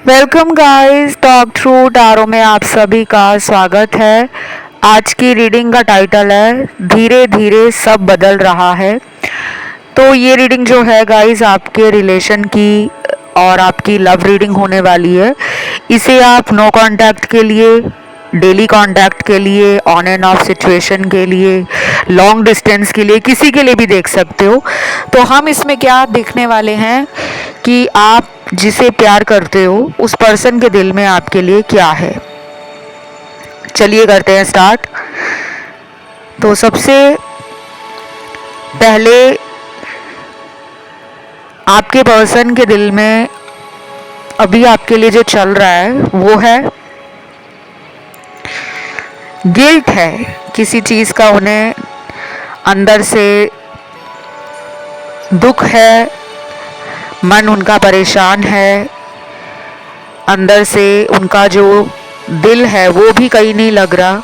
Welcome guys, talk through tarot में आप सभी का स्वागत है। आज की रीडिंग का टाइटल है धीरे धीरे सब बदल रहा है। तो ये रीडिंग जो है गाइस आपके रिलेशन की और आपकी लव रीडिंग होने वाली है। इसे आप नो कांटेक्ट के लिए, डेली कांटेक्ट के लिए, ऑन एंड ऑफ सिचुएशन के लिए, लॉन्ग डिस्टेंस के लिए, किसी के लिए भी देख सकते हो। तो हम इसमें क्या देखने वाले हैं कि आप जिसे प्यार करते हो उस पर्सन के दिल में आपके लिए क्या है। चलिए करते हैं स्टार्ट। तो सबसे पहले आपके पर्सन के दिल में अभी आपके लिए जो चल रहा है वो है गिल्ट है। किसी चीज़ का उन्हें अंदर से दुख है, मन उनका परेशान है, अंदर से उनका जो दिल है वो भी कहीं नहीं लग रहा।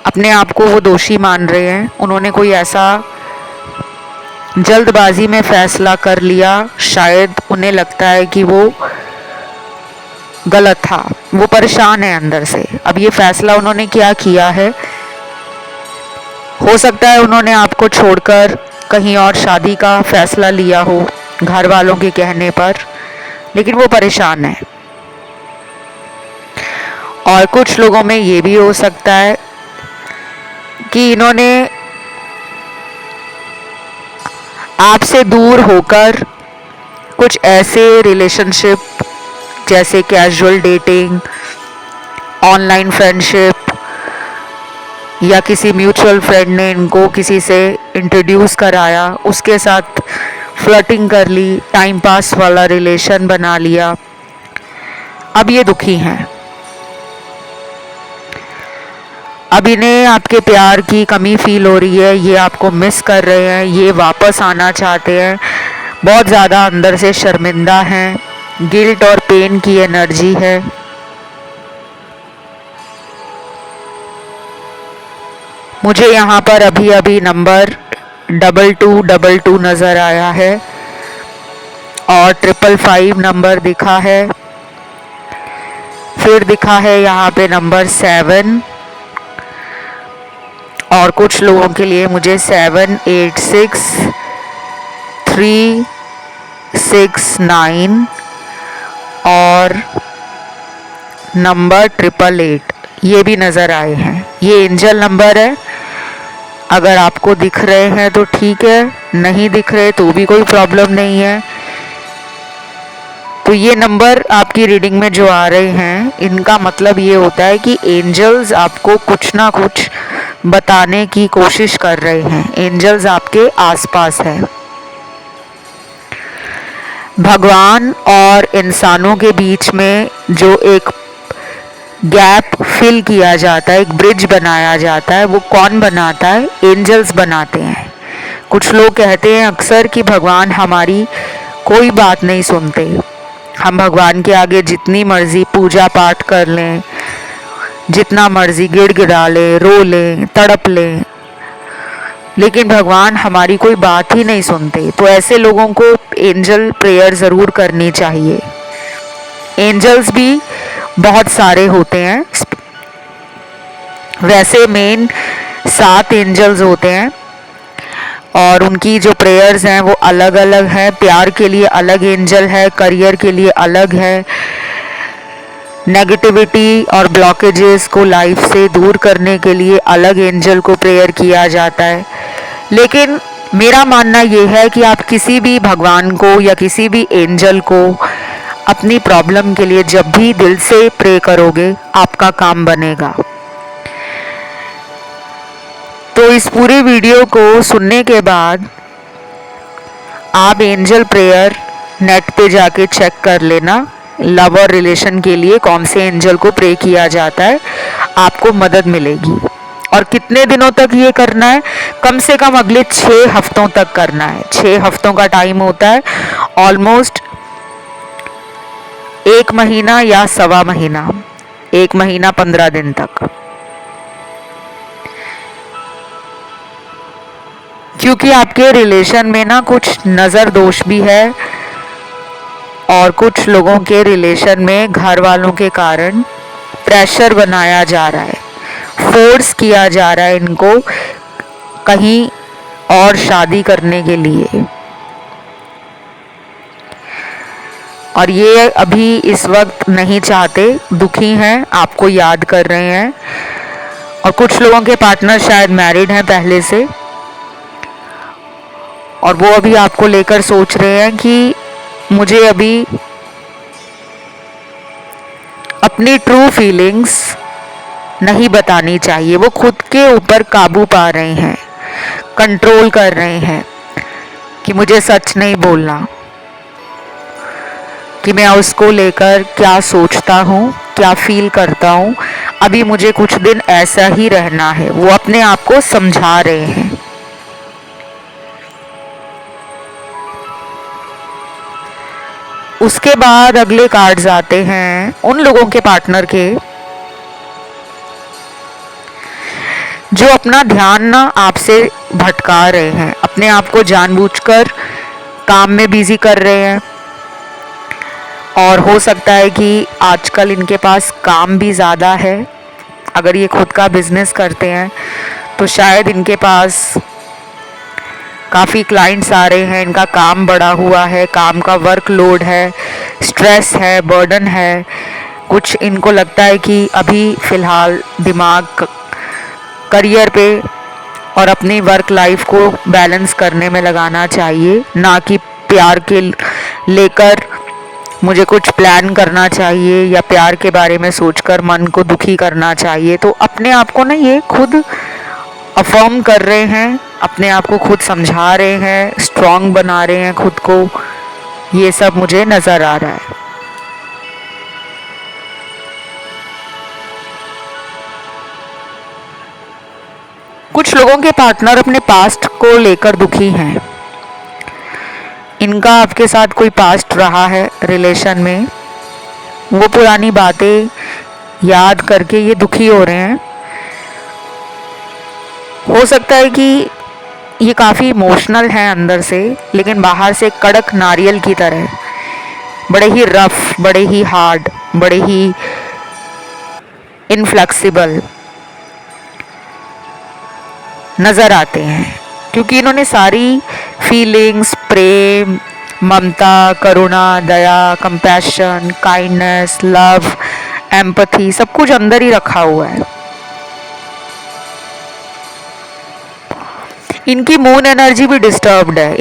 अपने आप को वो दोषी मान रहे हैं। उन्होंने कोई ऐसा जल्दबाजी में फैसला कर लिया, शायद उन्हें लगता है कि वो गलत था। वो परेशान है अंदर से। अब ये फैसला उन्होंने क्या किया है, हो सकता है उन्होंने आपको छोड़कर कहीं और शादी का फैसला लिया हो घर वालों के कहने पर, लेकिन वो परेशान है। और कुछ लोगों में ये भी हो सकता है कि इन्होंने आपसे दूर होकर कुछ ऐसे रिलेशनशिप जैसे कैजुअल डेटिंग, ऑनलाइन फ्रेंडशिप या किसी म्यूचुअल फ्रेंड ने इनको किसी से इंट्रोड्यूस कराया, उसके साथ फ्लर्टिंग कर ली, टाइम पास वाला रिलेशन बना लिया। अब ये दुखी हैं। अब इन्हें आपके प्यार की कमी फील हो रही है। ये आपको मिस कर रहे हैं, ये वापस आना चाहते हैं, बहुत ज़्यादा अंदर से शर्मिंदा हैं। गिल्ट और पेन की एनर्जी है। मुझे यहाँ पर अभी अभी नंबर 2222 नज़र आया है और 555 नंबर दिखा है। फिर दिखा है यहाँ पे नंबर 7 और कुछ लोगों के लिए मुझे 786 369 और नंबर 888 ये भी नज़र आए हैं। ये एंजल नंबर है। अगर आपको दिख रहे हैं तो ठीक है, नहीं दिख रहे तो भी कोई प्रॉब्लम नहीं है। तो ये नंबर आपकी रीडिंग में जो आ रहे हैं, इनका मतलब ये होता है कि एंजल्स आपको कुछ ना कुछ बताने की कोशिश कर रहे हैं। एंजल्स आपके आसपास हैं। भगवान और इंसानों के बीच में जो एक गैप फिल किया जाता है, एक ब्रिज बनाया जाता है, वो कौन बनाता है? एंजल्स बनाते हैं। कुछ लोग कहते हैं अक्सर कि भगवान हमारी कोई बात नहीं सुनते। हम भगवान के आगे जितनी मर्जी पूजा पाठ कर लें, जितना मर्जी गिड़गिड़ा लें, रो लें, तड़प लें, लेकिन भगवान हमारी कोई बात ही नहीं सुनते। तो ऐसे लोगों को एंजल प्रेयर ज़रूर करनी चाहिए। एंजल्स भी बहुत सारे होते हैं। वैसे मेन 7 एंजल्स होते हैं और उनकी जो प्रेयर्स हैं वो अलग अलग हैं। प्यार के लिए अलग एंजल है, करियर के लिए अलग है, नेगेटिविटी और ब्लॉकेजेस को लाइफ से दूर करने के लिए अलग एंजल को प्रेयर किया जाता है। लेकिन मेरा मानना ये है कि आप किसी भी भगवान को या किसी भी एंजल को अपनी प्रॉब्लम के लिए जब भी दिल से प्रे करोगे, आपका काम बनेगा। तो इस पूरी वीडियो को सुनने के बाद आप एंजल प्रेयर नेट पे जाके चेक कर लेना। लव और रिलेशन के लिए कौन से एंजल को प्रे किया जाता है, आपको मदद मिलेगी। और कितने दिनों तक ये करना है? कम से कम अगले 6 हफ्तों तक करना है। 6 हफ्तों का टाइम होता है, ऑलमोस्ट 1 महीना या सवा महीना, 1 महीना 15 दिन तक। क्योंकि आपके रिलेशन में ना कुछ नज़र दोष भी है और कुछ लोगों के रिलेशन में घर वालों के कारण प्रेशर बनाया जा रहा है, फोर्स किया जा रहा है इनको कहीं और शादी करने के लिए। और ये अभी इस वक्त नहीं चाहते, दुखी हैं, आपको याद कर रहे हैं। और कुछ लोगों के पार्टनर शायद मैरिड हैं पहले से, और वो अभी आपको लेकर सोच रहे हैं कि मुझे अभी अपनी ट्रू फीलिंग्स नहीं बतानी चाहिए। वो खुद के ऊपर काबू पा रहे हैं, कंट्रोल कर रहे हैं कि मुझे सच नहीं बोलना, कि मैं उसको लेकर क्या सोचता हूँ, क्या फील करता हूँ। अभी मुझे कुछ दिन ऐसा ही रहना है, वो अपने आप को समझा रहे हैं। उसके बाद अगले कार्ड्स आते हैं उन लोगों के पार्टनर के जो अपना ध्यान ना आपसे भटका रहे हैं, अपने आप को जानबूझकर काम में बिजी कर रहे हैं। और हो सकता है कि आजकल इनके पास काम भी ज़्यादा है। अगर ये खुद का बिजनेस करते हैं तो शायद इनके पास काफ़ी क्लाइंट्स आ रहे हैं, इनका काम बढ़ा हुआ है, काम का वर्कलोड है, स्ट्रेस है, बर्डन है। कुछ इनको लगता है कि अभी फ़िलहाल दिमाग करियर पे और अपनी वर्क लाइफ को बैलेंस करने में लगाना चाहिए, ना कि प्यार के लेकर मुझे कुछ प्लान करना चाहिए या प्यार के बारे में सोचकर मन को दुखी करना चाहिए। तो अपने आप को ना ये खुद अफर्म कर रहे हैं, अपने आप को खुद समझा रहे हैं, स्ट्रॉन्ग बना रहे हैं खुद को। ये सब मुझे नज़र आ रहा है। कुछ लोगों के पार्टनर अपने पास्ट को लेकर दुखी हैं। इनका आपके साथ कोई पास्ट रहा है रिलेशन में, वो पुरानी बातें याद करके ये दुखी हो रहे हैं। हो सकता है कि ये काफ़ी इमोशनल हैं अंदर से, लेकिन बाहर से कड़क नारियल की तरह, बड़े ही रफ, बड़े ही हार्ड, बड़े ही इनफ्लेक्सिबल नज़र आते हैं। क्योंकि इन्होंने सारी फीलिंग्स, प्रेम, ममता, करुणा, दया, कंपैशन, काइंडनेस, लव, एम्पैथी सब कुछ अंदर ही रखा हुआ है। इनकी मून एनर्जी भी डिस्टर्ब्ड है।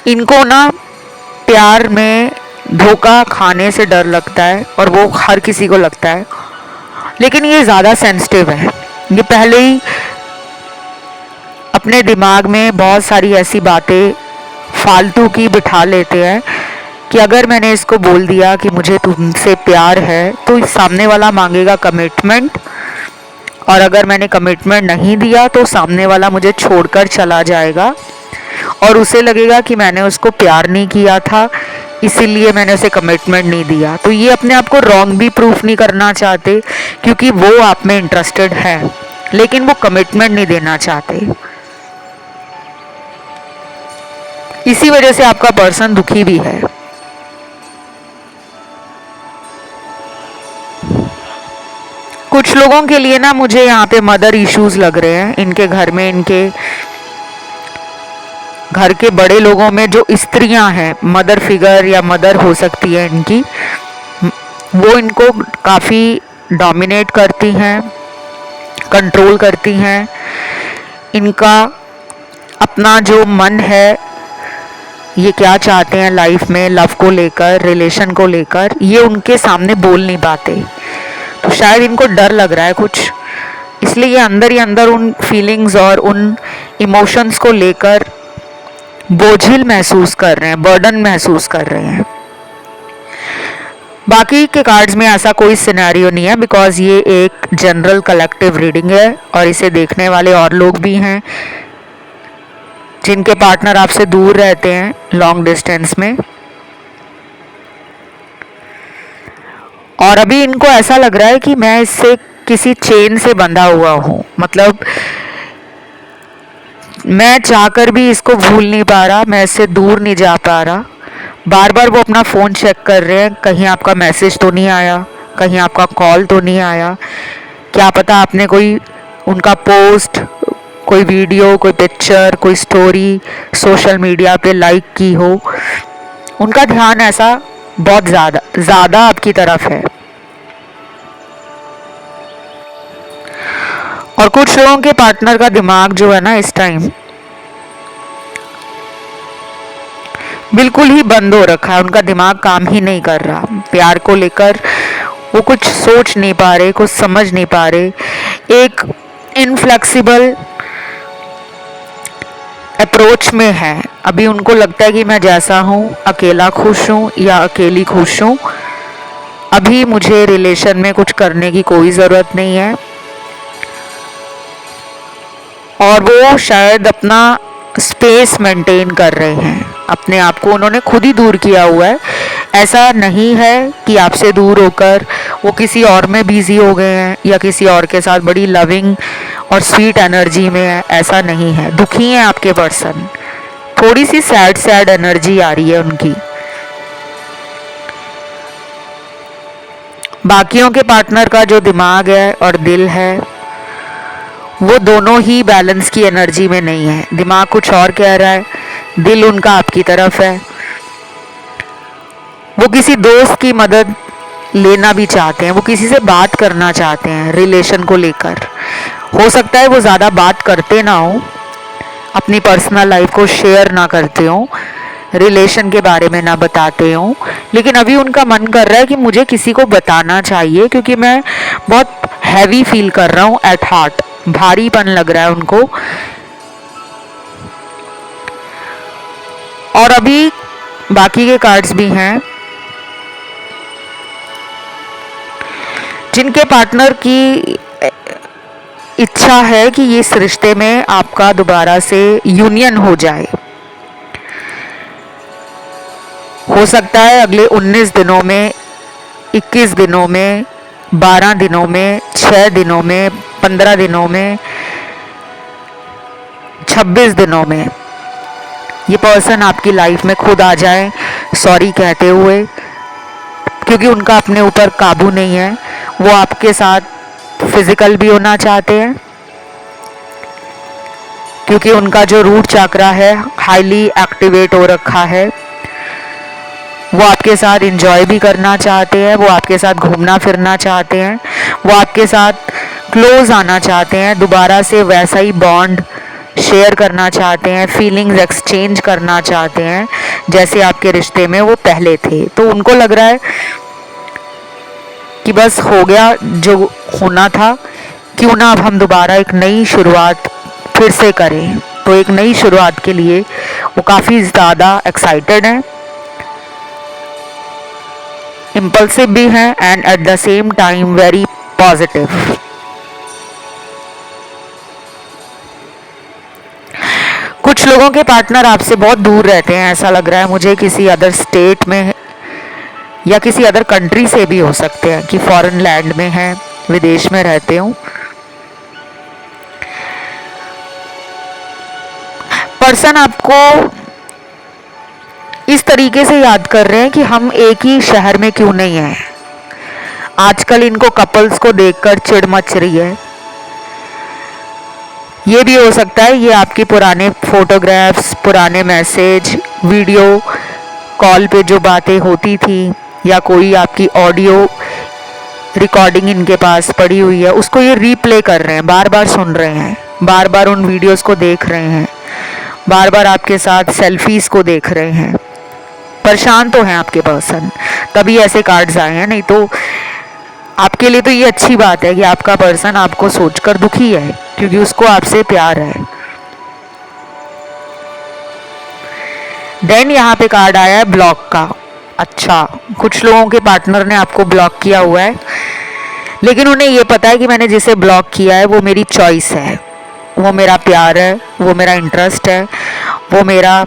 इनको ना प्यार में धोखा खाने से डर लगता है, और वो हर किसी को लगता है। लेकिन ये ज़्यादा सेंसिटिव है। ये पहले ही अपने दिमाग में बहुत सारी ऐसी बातें फालतू की बिठा लेते हैं कि अगर मैंने इसको बोल दिया कि मुझे तुमसे प्यार है तो सामने वाला मांगेगा कमिटमेंट, और अगर मैंने कमिटमेंट नहीं दिया तो सामने वाला मुझे छोड़कर चला जाएगा, और उसे लगेगा कि मैंने उसको प्यार नहीं किया था, इसीलिए मैंने उसे कमिटमेंट नहीं दिया। तो ये अपने आप को रॉन्ग भी प्रूफ नहीं करना चाहते, क्योंकि वो आप में इंटरेस्टेड है, लेकिन वो कमिटमेंट नहीं देना चाहते। इसी वजह से आपका पर्सन दुखी भी है। कुछ लोगों के लिए ना मुझे यहाँ पे मदर इश्यूज लग रहे हैं। इनके घर में, इनके घर के बड़े लोगों में जो स्त्रियां हैं, मदर फिगर या मदर हो सकती है इनकी, वो इनको काफ़ी डोमिनेट करती हैं, कंट्रोल करती हैं। इनका अपना जो मन है, ये क्या चाहते हैं लाइफ में, लव को लेकर, रिलेशन को लेकर, ये उनके सामने बोल नहीं पाते। तो शायद इनको डर लग रहा है कुछ, इसलिए ये अंदर ही अंदर उन फीलिंग्स और उन इमोशंस को लेकर बोझिल महसूस कर रहे हैं, बर्डन महसूस कर रहे हैं। बाकी के कार्ड्स में ऐसा कोई सिनेरियो नहीं है, बिकॉज ये एक जनरल कलेक्टिव रीडिंग है, और इसे देखने वाले और लोग भी हैं जिनके पार्टनर आपसे दूर रहते हैं लॉन्ग डिस्टेंस में। और अभी इनको ऐसा लग रहा है कि मैं इससे किसी चेन से बंधा हुआ हूँ, मतलब मैं चाहकर भी इसको भूल नहीं पा रहा, मैं इससे दूर नहीं जा पा रहा। बार बार वो अपना फ़ोन चेक कर रहे हैं, कहीं आपका मैसेज तो नहीं आया, कहीं आपका कॉल तो नहीं आया। क्या पता आपने कोई उनका पोस्ट, कोई वीडियो, कोई पिक्चर, कोई स्टोरी सोशल मीडिया पे लाइक की हो। उनका ध्यान ऐसा बहुत ज़्यादा ज़्यादा आपकी तरफ है। और कुछ लोगों के पार्टनर का दिमाग जो है ना इस टाइम बिल्कुल ही बंद हो रखा है, उनका दिमाग काम ही नहीं कर रहा। प्यार को लेकर वो कुछ सोच नहीं पा रहे, कुछ समझ नहीं पा रहे। एक इनफ्लेक्सिबल अप्रोच में है। अभी उनको लगता है कि मैं जैसा हूँ, अकेला खुश हूँ या अकेली खुश हूँ, अभी मुझे रिलेशन में कुछ करने की कोई ज़रूरत नहीं है। और वो शायद अपना स्पेस मेंटेन कर रहे हैं, अपने आप को उन्होंने खुद ही दूर किया हुआ है। ऐसा नहीं है कि आपसे दूर होकर वो किसी और में बिजी हो गए हैं या किसी और के साथ बड़ी लविंग और स्वीट एनर्जी में है, ऐसा नहीं है। दुखी हैं आपके पर्सन, थोड़ी सी सैड सैड एनर्जी आ रही है उनकी। बाकियों के पार्टनर का जो दिमाग है और दिल है वो दोनों ही बैलेंस की एनर्जी में नहीं है। दिमाग कुछ और कह रहा है, दिल उनका आपकी तरफ है। वो किसी दोस्त की मदद लेना भी चाहते हैं, वो किसी से बात करना चाहते हैं रिलेशन को लेकर। हो सकता है वो ज़्यादा बात करते ना हो, अपनी पर्सनल लाइफ को शेयर ना करते हो, रिलेशन के बारे में ना बताते हो, लेकिन अभी उनका मन कर रहा है कि मुझे किसी को बताना चाहिए क्योंकि मैं बहुत हैवी फील कर रहा हूँ एट हार्ट, भारीपन लग रहा है उनको। और अभी बाकी के कार्ड्स भी हैं जिनके पार्टनर की इच्छा है कि इस रिश्ते में आपका दोबारा से यूनियन हो जाए। हो सकता है अगले 19 दिनों में, 21 दिनों में, 12 दिनों में, 6 दिनों में, 15 दिनों में, 26 दिनों में ये पर्सन आपकी लाइफ में खुद आ जाए सॉरी कहते हुए, क्योंकि उनका अपने ऊपर काबू नहीं है। वो आपके साथ फिजिकल भी होना चाहते हैं क्योंकि उनका जो रूट चक्रा है हाईली एक्टिवेट हो रखा है। वो आपके साथ एंजॉय भी करना चाहते हैं, वो आपके साथ घूमना फिरना चाहते हैं, वो आपके साथ क्लोज आना चाहते हैं, दोबारा से वैसा ही बॉन्ड शेयर करना चाहते हैं, फीलिंग्स एक्सचेंज करना चाहते हैं जैसे आपके रिश्ते में वो पहले थे। तो उनको लग रहा है कि बस हो गया जो होना था, क्यों ना अब हम दोबारा एक नई शुरुआत फिर से करें। तो एक नई शुरुआत के लिए वो काफ़ी ज़्यादा एक्साइटेड हैं, इम्पल्सिव भी हैं and at the same time very positive. कुछ लोगों के पार्टनर आपसे बहुत दूर रहते हैं, ऐसा लग रहा है मुझे, किसी अदर स्टेट में या किसी अदर कंट्री से भी हो सकते हैं कि फॉरेन लैंड में हैं, विदेश में रहते हो। पर्सन आपको इस तरीके से याद कर रहे हैं कि हम एक ही शहर में क्यों नहीं हैं। आजकल इनको कपल्स को देखकर चिढ़ मच रही है। ये भी हो सकता है ये आपके पुराने फोटोग्राफ्स, पुराने मैसेज, वीडियो कॉल पे जो बातें होती थी या कोई आपकी ऑडियो रिकॉर्डिंग इनके पास पड़ी हुई है उसको ये रीप्ले कर रहे हैं, बार बार सुन रहे हैं, बार बार उन वीडियोस को देख रहे हैं, बार बार आपके साथ सेल्फीज को देख रहे हैं। परेशान तो हैं आपके पर्सन, तभी ऐसे कार्ड्स आए हैं। नहीं तो आपके लिए तो ये अच्छी बात है कि आपका पर्सन आपको सोचकर दुखी है क्योंकि उसको आपसे प्यार है। देन यहाँ पे कार्ड आया है ब्लॉक का। अच्छा, कुछ लोगों के पार्टनर ने आपको ब्लॉक किया हुआ है, लेकिन उन्हें ये पता है कि मैंने जिसे ब्लॉक किया है वो मेरी चॉइस है, वो मेरा प्यार है, वो मेरा इंटरेस्ट है, वो मेरा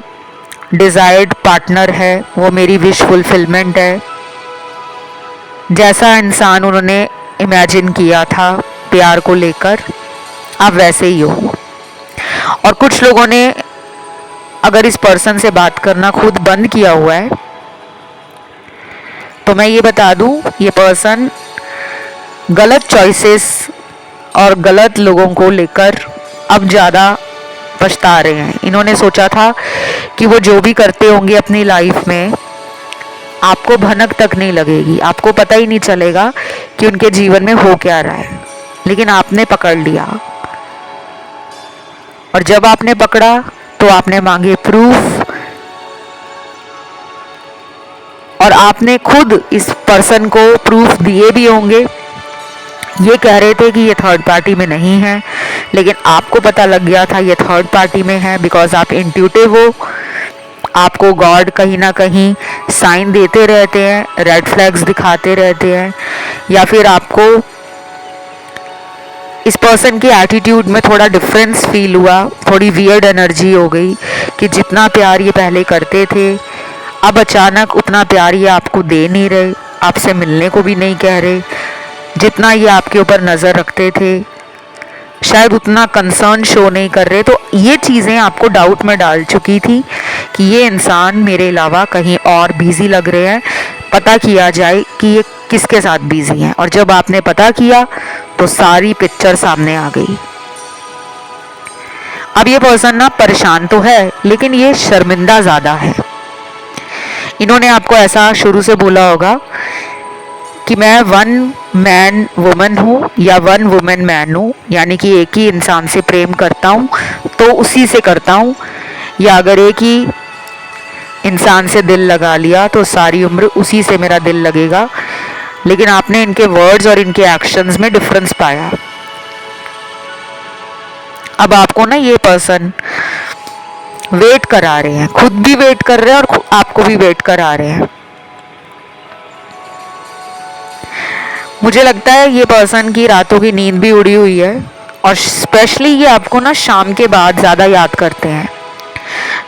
डिज़ायर्ड पार्टनर है, वो मेरी विश फुलफिलमेंट है। जैसा इंसान उन्होंने इमेजिन किया था प्यार को लेकर, आप वैसे ही हो। और कुछ लोगों ने अगर इस पर्सन से बात करना खुद बंद किया हुआ है, तो मैं ये बता दूं, ये पर्सन गलत चॉइसेस और गलत लोगों को लेकर अब ज़्यादा पछता रहे हैं। इन्होंने सोचा था कि वो जो भी करते होंगे अपनी लाइफ में, आपको भनक तक नहीं लगेगी, आपको पता ही नहीं चलेगा कि उनके जीवन में हो क्या रहा है, लेकिन आपने पकड़ लिया। और जब आपने पकड़ा तो आपने मांगे प्रूफ, और आपने खुद इस पर्सन को प्रूफ दिए भी होंगे। ये कह रहे थे कि ये थर्ड पार्टी में नहीं है, लेकिन आपको पता लग गया था ये थर्ड पार्टी में है, बिकॉज आप इंट्यूटिव हो। आपको गॉड कहीं ना कहीं साइन देते रहते हैं, रेड फ्लैग्स दिखाते रहते हैं, या फिर आपको इस पर्सन के एटीट्यूड में थोड़ा डिफरेंस फील हुआ, थोड़ी वियर्ड एनर्जी हो गई कि जितना प्यार ये पहले करते थे, अब अचानक उतना प्यार ये आपको दे नहीं रहे, आपसे मिलने को भी नहीं कह रहे। जितना ये आपके ऊपर नज़र रखते थे, शायद उतना कंसर्न शो नहीं कर रहे। तो ये चीज़ें आपको डाउट में डाल चुकी थी कि ये इंसान मेरे अलावा कहीं और बिजी लग रहे हैं, पता किया जाए कि ये किसके साथ बिजी हैं। और जब आपने पता किया तो सारी पिक्चर सामने आ गई। अब ये पर्सन ना परेशान तो है, लेकिन ये शर्मिंदा ज़्यादा है। इन्होंने आपको ऐसा शुरू से बोला होगा कि मैं वन मैन वुमन हूँ या वन वुमेन मैन हूँ, यानी कि एक ही इंसान से प्रेम करता हूँ तो उसी से करता हूँ, या अगर एक ही इंसान से दिल लगा लिया तो सारी उम्र उसी से मेरा दिल लगेगा। लेकिन आपने इनके वर्ड्स और इनके एक्शंस में डिफरेंस पाया। अब आपको ना ये पर्सन वेट करा रहे हैं, खुद भी वेट कर रहे हैं और आपको भी वेट करा रहे हैं। मुझे लगता है ये पर्सन की रातों की नींद भी उड़ी हुई है, और स्पेशली ये आपको ना शाम के बाद ज़्यादा याद करते हैं।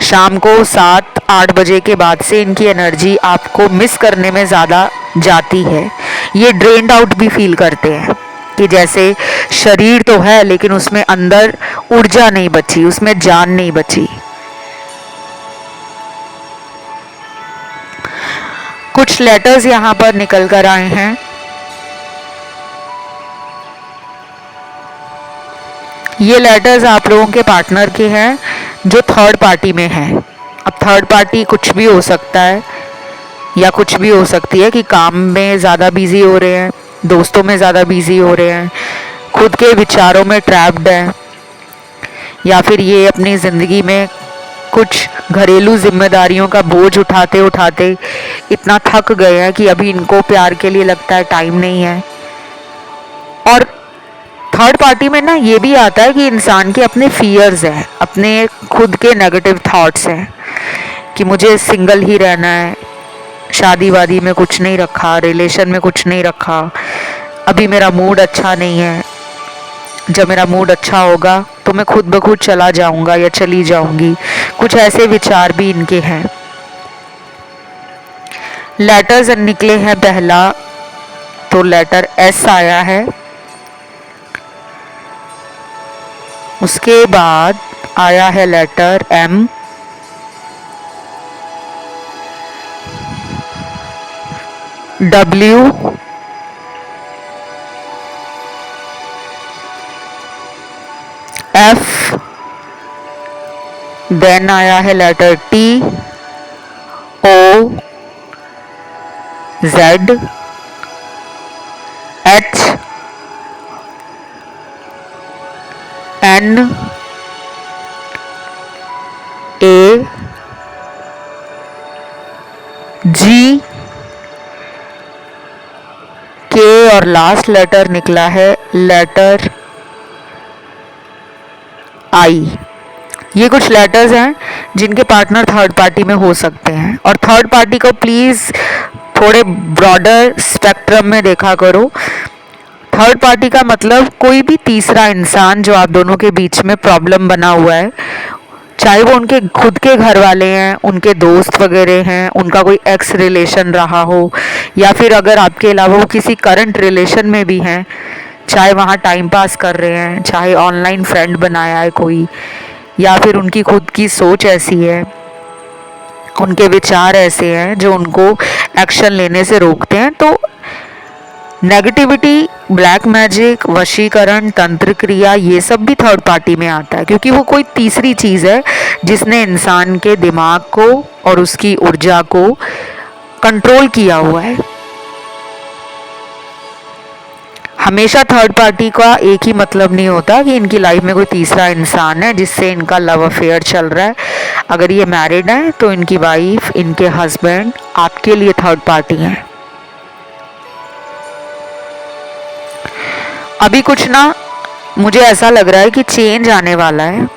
शाम को 7-8 बजे के बाद से इनकी एनर्जी आपको मिस करने में ज़्यादा जाती है। ये ड्रेन्ड आउट भी फील करते हैं कि जैसे शरीर तो है लेकिन उसमें अंदर ऊर्जा नहीं बची, उसमें जान नहीं बची। कुछ लेटर्स यहाँ पर निकल कर आए हैं। ये लेटर्स आप लोगों के पार्टनर के हैं जो थर्ड पार्टी में हैं। अब थर्ड पार्टी कुछ भी हो सकता है, या कुछ भी हो सकती है कि काम में ज़्यादा बिजी हो रहे हैं, दोस्तों में ज़्यादा बिजी हो रहे हैं, खुद के विचारों में ट्रैप्ड हैं, या फिर ये अपनी ज़िंदगी में कुछ घरेलू जिम्मेदारियों का बोझ उठाते उठाते इतना थक गए हैं कि अभी इनको प्यार के लिए लगता है टाइम नहीं है। और थर्ड पार्टी में ना ये भी आता है कि इंसान के अपने फियर्स हैं, अपने खुद के नेगेटिव थॉट्स हैं कि मुझे सिंगल ही रहना है, शादी वादी में कुछ नहीं रखा, रिलेशन में कुछ नहीं रखा, अभी मेरा मूड अच्छा नहीं है, जब मेरा मूड अच्छा होगा तो मैं खुद ब खुद चला जाऊंगा या चली जाऊंगी। कुछ ऐसे विचार भी इनके हैं। लेटर्स निकले हैं, पहला तो लेटर एस आया है, उसके बाद आया है letter M, W, F, then आया है letter T, O, Z, H, N, A, G, K, और लास्ट लेटर निकला है लेटर आई। ये कुछ लेटर्स हैं जिनके पार्टनर थर्ड पार्टी में हो सकते हैं। और थर्ड पार्टी को प्लीज़ थोड़े ब्रॉडर स्पेक्ट्रम में देखा करो। थर्ड पार्टी का मतलब कोई भी तीसरा इंसान जो आप दोनों के बीच में प्रॉब्लम बना हुआ है, चाहे वो उनके खुद के घर वाले हैं, उनके दोस्त वगैरह हैं, उनका कोई एक्स रिलेशन रहा हो, या फिर अगर आपके अलावा वो किसी करंट रिलेशन में भी हैं, चाहे वहाँ टाइम पास कर रहे हैं, चाहे ऑनलाइन फ्रेंड बनाया है कोई, या फिर उनकी खुद की सोच ऐसी है, उनके विचार ऐसे हैं जो उनको एक्शन लेने से रोकते हैं। तो नेगेटिविटी, ब्लैक मैजिक, वशीकरण, तंत्र क्रिया, ये सब भी थर्ड पार्टी में आता है, क्योंकि वो कोई तीसरी चीज़ है जिसने इंसान के दिमाग को और उसकी ऊर्जा को कंट्रोल किया हुआ है। हमेशा थर्ड पार्टी का एक ही मतलब नहीं होता कि इनकी लाइफ में कोई तीसरा इंसान है जिससे इनका लव अफेयर चल रहा है। अगर ये मैरिड हैं तो इनकी वाइफ, इनके हस्बैंड आपके लिए थर्ड पार्टी हैं। अभी कुछ ना, मुझे ऐसा लग रहा है कि चेंज आने वाला है।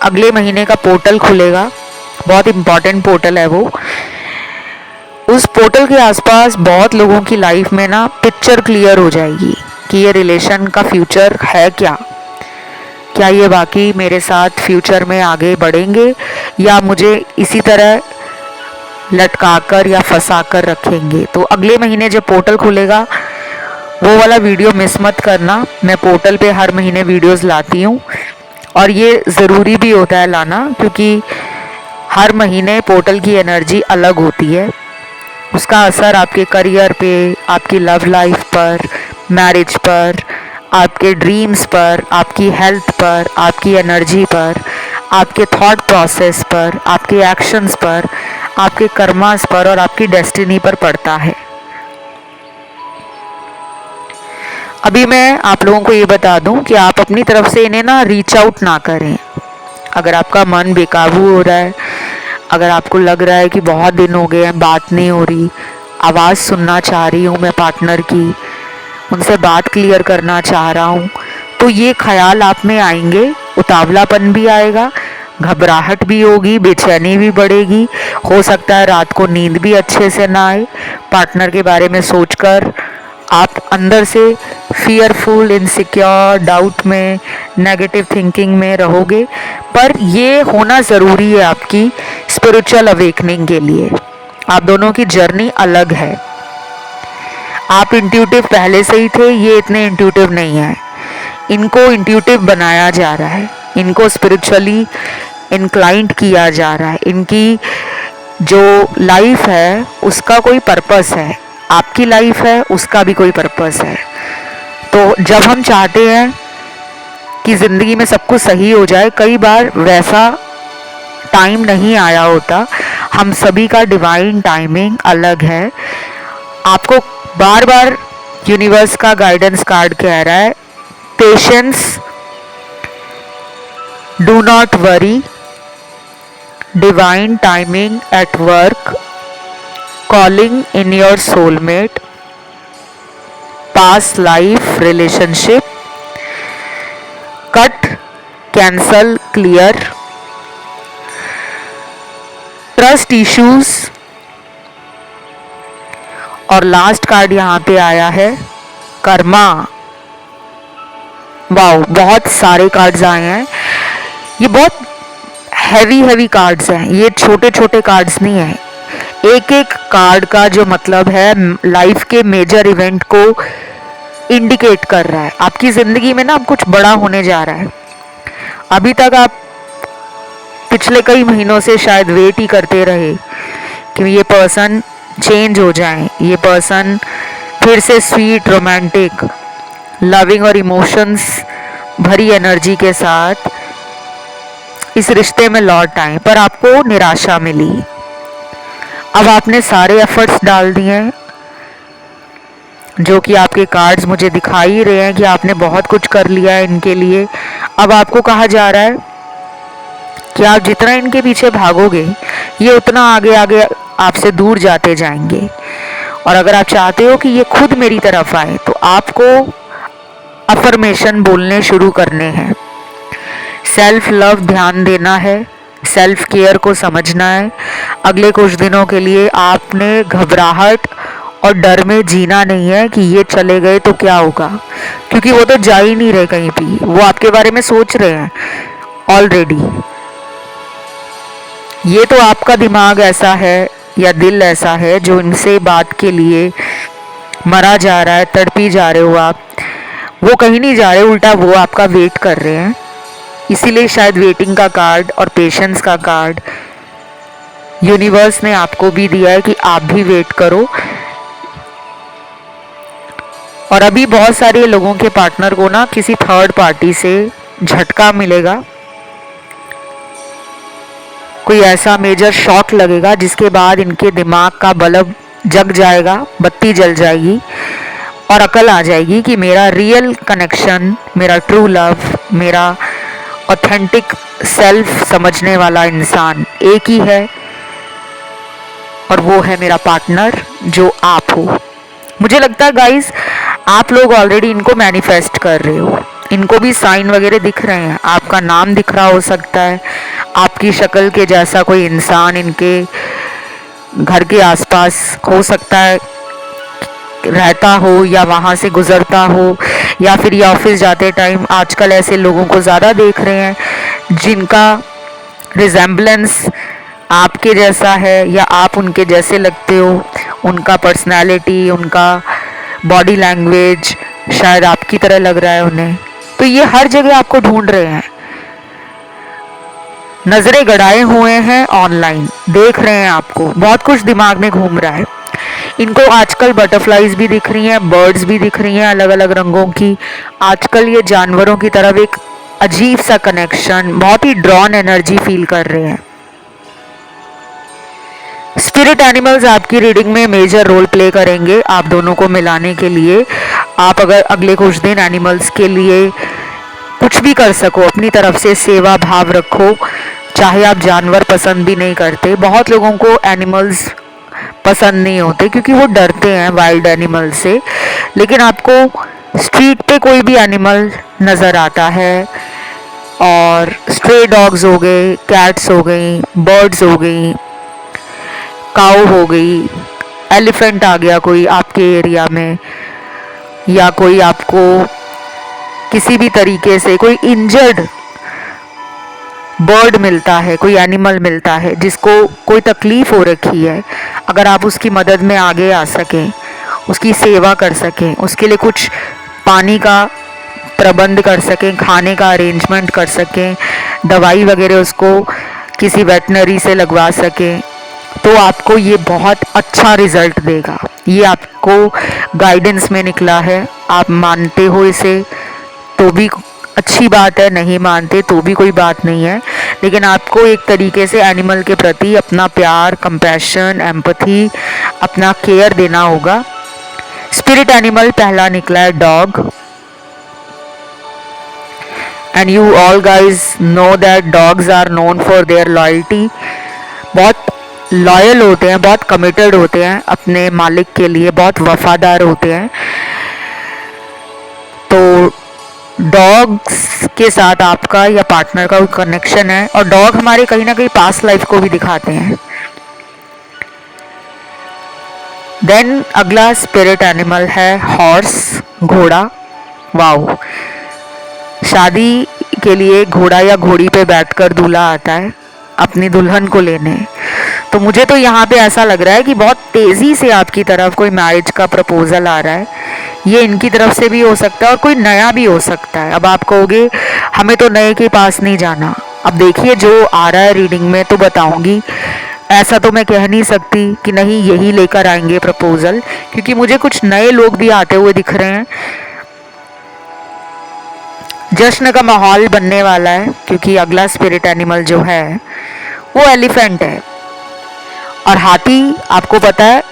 अगले महीने का पोर्टल खुलेगा, बहुत इम्पॉर्टेंट पोर्टल है वो। उस पोर्टल के आसपास बहुत लोगों की लाइफ में ना पिक्चर क्लियर हो जाएगी कि ये रिलेशन का फ्यूचर है क्या, क्या ये बाकी मेरे साथ फ्यूचर में आगे बढ़ेंगे या मुझे इसी तरह लटकाकर या फंसाकर रखेंगे। तो अगले महीने जब पोर्टल खुलेगा वो वाला वीडियो मिस मत करना। मैं पोर्टल पे हर महीने वीडियोस लाती हूँ और ये ज़रूरी भी होता है लाना, क्योंकि हर महीने पोर्टल की एनर्जी अलग होती है। उसका असर आपके करियर पे, आपकी लव लाइफ पर, मैरिज पर, आपके ड्रीम्स पर, आपकी हेल्थ पर, आपकी एनर्जी पर, आपके थॉट प्रोसेस पर, आपके एक्शंस पर, आपके कर्मास पर और आपकी डेस्टिनी पर पड़ता है। अभी मैं आप लोगों को ये बता दूं कि आप अपनी तरफ से इन्हें ना रीच आउट ना करें। अगर आपका मन बेकाबू हो रहा है, अगर आपको लग रहा है कि बहुत दिन हो गए हैं बात नहीं हो रही, आवाज़ सुनना चाह रही हूँ मैं पार्टनर की, उनसे बात क्लियर करना चाह रहा हूँ, तो ये ख्याल आप में आएंगे, उतावलापन भी आएगा, घबराहट भी होगी, बेचैनी भी बढ़ेगी, हो सकता है रात को नींद भी अच्छे से ना आए। पार्टनर के बारे में सोचकर आप अंदर से फियरफुल, इनसिक्योर, डाउट में, नेगेटिव थिंकिंग में रहोगे। पर ये होना ज़रूरी है आपकी स्पिरिचुअल अवेकनिंग के लिए। आप दोनों की जर्नी अलग है। आप इंट्यूटिव पहले से ही थे, ये इतने इंट्यूटिव नहीं है। इनको इंट्यूटिव बनाया जा रहा है, इनको स्पिरिचुअली इंक्लाइंड किया जा रहा है। इनकी जो लाइफ है उसका कोई पर्पस है, आपकी लाइफ है उसका भी कोई पर्पस है। तो जब हम चाहते हैं कि ज़िंदगी में सब कुछ सही हो जाए, कई बार वैसा टाइम नहीं आया होता। हम सभी का डिवाइन टाइमिंग अलग है। आपको बार बार यूनिवर्स का गाइडेंस कार्ड कह रहा है, patience, do not worry, divine timing at work, calling in your soulmate, past life relationship, cut, cancel, clear, trust issues, और लास्ट कार्ड यहाँ पे आया है कर्मा। वाओ, बहुत सारे कार्ड्स आए हैं। ये बहुत हैवी कार्ड्स हैं, ये छोटे छोटे कार्ड्स नहीं हैं। एक एक कार्ड का जो मतलब है लाइफ के मेजर इवेंट को इंडिकेट कर रहा है। आपकी ज़िंदगी में ना अब कुछ बड़ा होने जा रहा है। अभी तक आप पिछले कई महीनों से शायद वेट ही करते रहे कि ये पर्सन चेंज हो जाए, ये पर्सन फिर से स्वीट, रोमांटिक, लविंग और इमोशंस भरी एनर्जी के साथ इस रिश्ते में लौट आए, पर आपको निराशा मिली। अब आपने सारे एफर्ट्स डाल दिए हैं, जो कि आपके कार्ड्स मुझे दिखा ही रहे हैं कि आपने बहुत कुछ कर लिया है इनके लिए। अब आपको कहा जा रहा है कि आप जितना इनके पीछे भागोगे, ये उतना आगे आगे आपसे दूर जाते जाएंगे। और अगर आप चाहते हो कि ये खुद मेरी तरफ आए, तो आपको अफर्मेशन बोलने शुरू करने हैं, सेल्फ लव ध्यान देना है, सेल्फ केयर को समझना है। अगले कुछ दिनों के लिए आपने घबराहट और डर में जीना नहीं है कि ये चले गए तो क्या होगा, क्योंकि वो तो जा ही नहीं रहे कहीं भी, वो आपके बारे में सोच रहे हैं ऑलरेडी। ये तो आपका दिमाग ऐसा है या दिल ऐसा है जो इनसे बात के लिए मरा जा रहा है, तड़पी जा रहे हो आप। वो कहीं नहीं जा रहे, उल्टा वो आपका वेट कर रहे हैं। इसीलिए शायद वेटिंग का कार्ड और पेशेंस का कार्ड यूनिवर्स ने आपको भी दिया है कि आप भी वेट करो। और अभी बहुत सारे लोगों के पार्टनर को ना किसी थर्ड पार्टी से झटका मिलेगा, कोई ऐसा मेजर शॉक लगेगा जिसके बाद इनके दिमाग का बल्ब जग जाएगा, बत्ती जल जाएगी और अकल आ जाएगी कि मेरा रियल कनेक्शन, मेरा ट्रू लव, मेरा ऑथेंटिक सेल्फ समझने वाला इंसान एक ही है और वो है मेरा पार्टनर जो आप हो। मुझे लगता है गाइस आप लोग ऑलरेडी इनको मैनिफेस्ट कर रहे हो, इनको भी साइन वगैरह दिख रहे हैं, आपका नाम दिख रहा हो सकता है, आपकी शक्ल के जैसा कोई इंसान इनके घर के आसपास हो सकता है रहता हो या वहाँ से गुजरता हो, या फिर ये ऑफिस जाते टाइम आजकल ऐसे लोगों को ज़्यादा देख रहे हैं जिनका रिजेम्बलेंस आपके जैसा है या आप उनके जैसे लगते हो, उनका पर्सनालिटी, उनका बॉडी लैंग्वेज शायद आपकी तरह लग रहा है उन्हें। तो ये हर जगह आपको ढूंढ रहे हैं, नजरें गड़ाए हुए हैं, ऑनलाइन देख रहे हैं आपको, बहुत कुछ दिमाग में घूम रहा है। इनको आजकल बटरफ्लाईज भी दिख रही हैं, बर्ड्स भी दिख रही हैं अलग अलग रंगों की। आजकल ये जानवरों की तरफ एक अजीब सा कनेक्शन, बहुत ही ड्रॉन एनर्जी फील कर रहे हैं। स्पिरिट एनिमल्स आपकी रीडिंग में मेजर रोल प्ले करेंगे आप दोनों को मिलाने के लिए। आप अगर अगले कुछ दिन एनिमल्स के लिए कुछ भी कर सको, अपनी तरफ से सेवा भाव रखो, चाहे आप जानवर पसंद भी नहीं करते। बहुत लोगों को एनिमल्स पसंद नहीं होते क्योंकि वो डरते हैं वाइल्ड एनिमल से, लेकिन आपको स्ट्रीट पे कोई भी एनिमल नज़र आता है और स्ट्रे डॉग्स हो गए, कैट्स हो गई, बर्ड्स हो गई, काऊ हो गई, एलिफेंट आ गया कोई आपके एरिया में, या कोई आपको किसी भी तरीके से कोई इंजर्ड बर्ड मिलता है, कोई एनिमल मिलता है जिसको कोई तकलीफ़ हो रखी है, अगर आप उसकी मदद में आगे आ सकें, उसकी सेवा कर सकें, उसके लिए कुछ पानी का प्रबंध कर सकें, खाने का अरेंजमेंट कर सकें, दवाई वगैरह उसको किसी वेटनरी से लगवा सकें, तो आपको ये बहुत अच्छा रिज़ल्ट देगा। ये आपको गाइडेंस में निकला है, आप मानते हो इसे तो भी अच्छी बात है, नहीं मानते तो भी कोई बात नहीं है, लेकिन आपको एक तरीके से एनिमल के प्रति अपना प्यार, कंपैशन, एम्पैथी, अपना केयर देना होगा। स्पिरिट एनिमल पहला निकला है dog, and you all guys know that dogs are known for their loyalty. बहुत लॉयल होते हैं, बहुत कमिटेड होते हैं अपने मालिक के लिए, बहुत वफादार होते हैं। तो डॉग्स के साथ आपका या पार्टनर का कोई कनेक्शन है, और डॉग हमारे कहीं ना कहीं पास्ट लाइफ को भी दिखाते हैं। देन अगला स्पिरिट एनिमल है हॉर्स, घोड़ा। वाओ, शादी के लिए घोड़ा या घोड़ी पे बैठकर दूल्हा आता है अपनी दुल्हन को लेने। तो मुझे तो यहाँ पे ऐसा लग रहा है कि बहुत तेज़ी से आपकी तरफ कोई मैरिज का प्रपोजल आ रहा है। ये इनकी तरफ से भी हो सकता है और कोई नया भी हो सकता है। अब आप कहोगे हमें तो नए के पास नहीं जाना, अब देखिए जो आ रहा है रीडिंग में तो बताऊंगी, ऐसा तो मैं कह नहीं सकती कि नहीं यही लेकर आएंगे प्रपोजल, क्योंकि मुझे कुछ नए लोग भी आते हुए दिख रहे हैं। जश्न का माहौल बनने वाला है, क्योंकि अगला स्पिरिट एनिमल जो है वो एलिफेंट है। और हाथी आपको पता है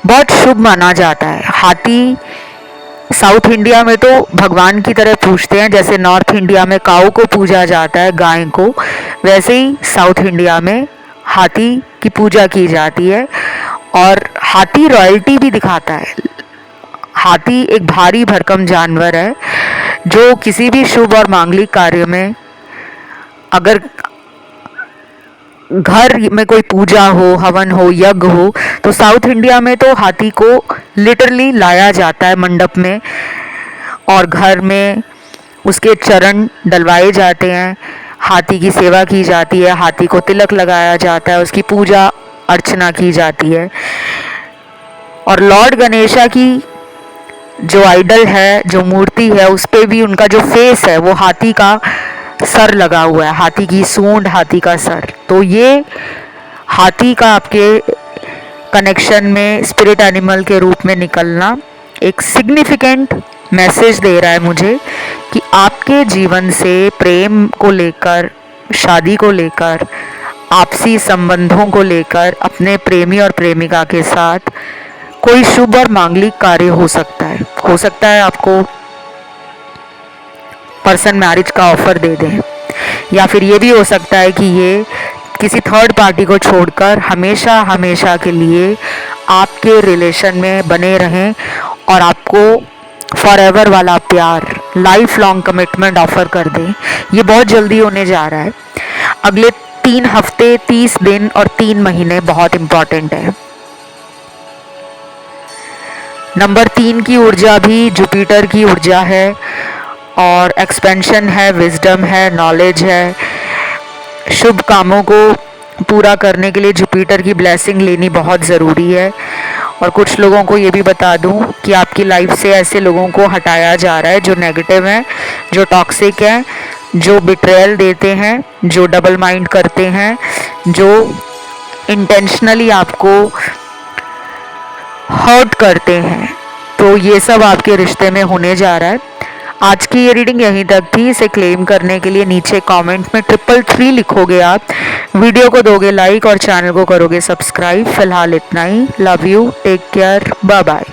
बहुत शुभ माना जाता है। हाथी साउथ इंडिया में तो भगवान की तरह पूजते हैं, जैसे नॉर्थ इंडिया में काऊ को पूजा जाता है, गाय को, वैसे ही साउथ इंडिया में हाथी की पूजा की जाती है। और हाथी रॉयल्टी भी दिखाता है। हाथी एक भारी भरकम जानवर है जो किसी भी शुभ और मांगलिक कार्य में, अगर घर में कोई पूजा हो, हवन हो, यज्ञ हो, तो साउथ इंडिया में तो हाथी को लिटरली लाया जाता है मंडप में और घर में उसके चरण डलवाए जाते हैं, हाथी की सेवा की जाती है, हाथी को तिलक लगाया जाता है, उसकी पूजा अर्चना की जाती है। और लॉर्ड गणेशा की जो आइडल है, जो मूर्ति है, उस पर भी उनका जो फेस है वो हाथी का सर लगा हुआ है, हाथी की सूंड, हाथी का सर। तो ये हाथी का आपके कनेक्शन में स्पिरिट एनिमल के रूप में निकलना एक सिग्निफिकेंट मैसेज दे रहा है मुझे कि आपके जीवन से प्रेम को लेकर, शादी को लेकर, आपसी संबंधों को लेकर, अपने प्रेमी और प्रेमिका के साथ कोई शुभ और मांगलिक कार्य हो सकता है। हो सकता है आपको पर्सन मैरिज का ऑफर दे दें, या फिर ये भी हो सकता है कि ये किसी थर्ड पार्टी को छोड़कर हमेशा हमेशा के लिए आपके रिलेशन में बने रहें और आपको फॉरएवर वाला प्यार, लाइफ लॉन्ग कमिटमेंट ऑफर कर दें। ये बहुत जल्दी होने जा रहा है। अगले 3 हफ्ते, 30 दिन और 3 महीने बहुत इंपॉर्टेंट है। नंबर 3 की ऊर्जा भी जुपिटर की ऊर्जा है और एक्सपेंशन है, विजडम है, नॉलेज है। शुभ कामों को पूरा करने के लिए जुपिटर की ब्लेसिंग लेनी बहुत ज़रूरी है। और कुछ लोगों को ये भी बता दूं कि आपकी लाइफ से ऐसे लोगों को हटाया जा रहा है जो नेगेटिव हैं, जो टॉक्सिक हैं, जो बिट्रेयल देते हैं, जो डबल माइंड करते हैं, जो इंटेंशनली आपको हर्ट करते हैं। तो ये सब आपके रिश्ते में होने जा रहा है। आज की ये रीडिंग यहीं तक थी। इसे क्लेम करने के लिए नीचे कमेंट में 333 लिखोगे आप, वीडियो को दोगे लाइक और चैनल को करोगे सब्सक्राइब। फिलहाल इतना ही। Love you, take care, bye bye.